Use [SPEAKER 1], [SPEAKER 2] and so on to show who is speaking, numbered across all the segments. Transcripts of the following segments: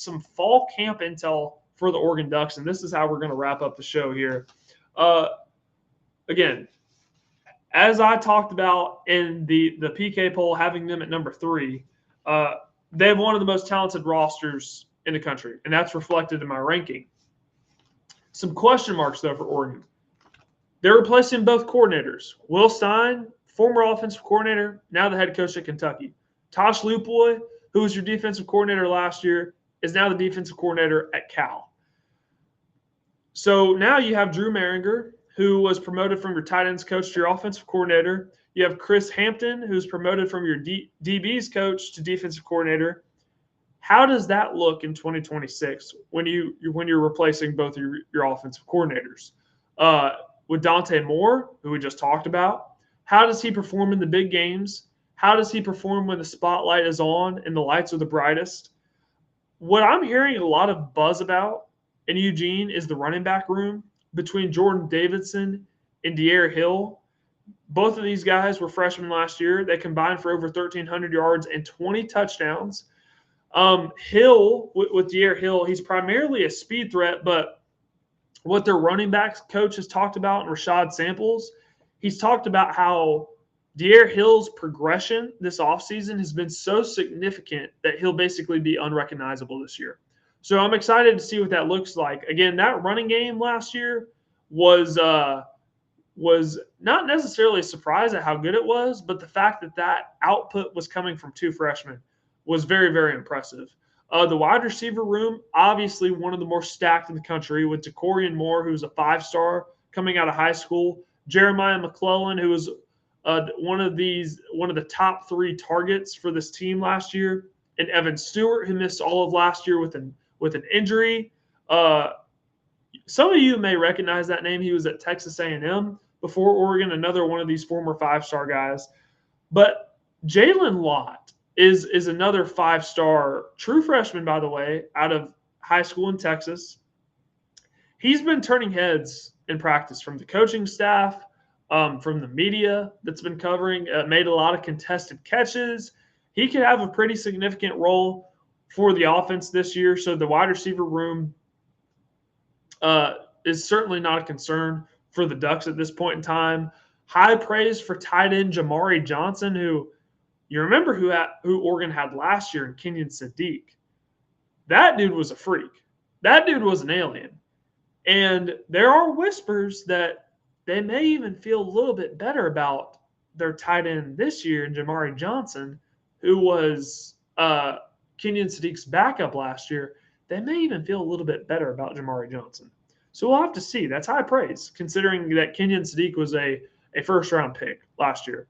[SPEAKER 1] some fall camp intel for the Oregon Ducks, and this is how we're going to wrap up the show here. Again, as I talked about in the PK poll, having them at number 3, they have one of the most talented rosters in the country, and that's reflected in my ranking. Some question marks, though, for Oregon. They're replacing both coordinators. Will Stein, former offensive coordinator, now the head coach at Kentucky. Tosh Lupoy, who was your defensive coordinator last year, is now the defensive coordinator at Cal. So now you have Drew Maringer, who was promoted from your tight ends coach to your offensive coordinator. You have Chris Hampton, who's promoted from your DBs coach to defensive coordinator. How does that look in 2026 when you're replacing both your offensive coordinators? With Dante Moore, who we just talked about, how does he perform in the big games? How does he perform when the spotlight is on and the lights are the brightest? What I'm hearing a lot of buzz about in Eugene is the running back room between Jordan Davidson and De'Aaron Hill. Both of these guys were freshmen last year. They combined for over 1,300 yards and 20 touchdowns. Hill, with De'Aaron Hill, he's primarily a speed threat, but what their running backs coach has talked about, and Rashad Samples, he's talked about how De'Aaron Hill's progression this offseason has been so significant that he'll basically be unrecognizable this year. So I'm excited to see what that looks like. Again, that running game last year was not necessarily a surprise at how good it was, but the fact that output was coming from 2 freshmen was very, very impressive. The wide receiver room, obviously one of the more stacked in the country, with DeCorian Moore, who's a 5-star coming out of high school, Jeremiah McClellan, who was one of the top 3 targets for this team last year, and Evan Stewart, who missed all of last year with an injury. Some of you may recognize that name. He was at Texas A&M before Oregon, another one of these former 5-star guys. But Jalen Lott is another 5-star, true freshman, by the way, out of high school in Texas. He's been turning heads in practice from the coaching staff, from the media that's been covering, made a lot of contested catches. He could have a pretty significant role for the offense this year. So the wide receiver room is certainly not a concern for the Ducks at this point in time. High praise for tight end Jamari Johnson, who you remember who Oregon had last year in Kenyon Sadiq. That dude was a freak. That dude was an alien. And there are whispers that they may even feel a little bit better about their tight end this year in Jamari Johnson, who was Kenyon Sadiq's backup last year. They may even feel a little bit better about Jamari Johnson. So we'll have to see. That's high praise, considering that Kenyon Sadiq was a first-round pick last year.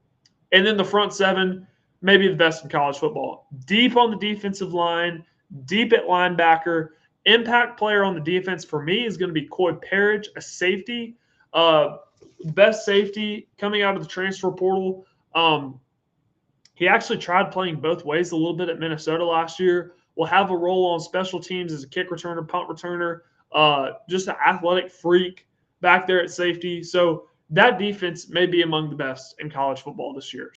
[SPEAKER 1] And then the front 7, maybe the best in college football. Deep on the defensive line, deep at linebacker. Impact player on the defense for me is going to be Coy Parrish, a safety. Best safety coming out of the transfer portal. He actually tried playing both ways a little bit at Minnesota last year. Will have a role on special teams as a kick returner, punt returner, just an athletic freak back there at safety. So that defense may be among the best in college football this year.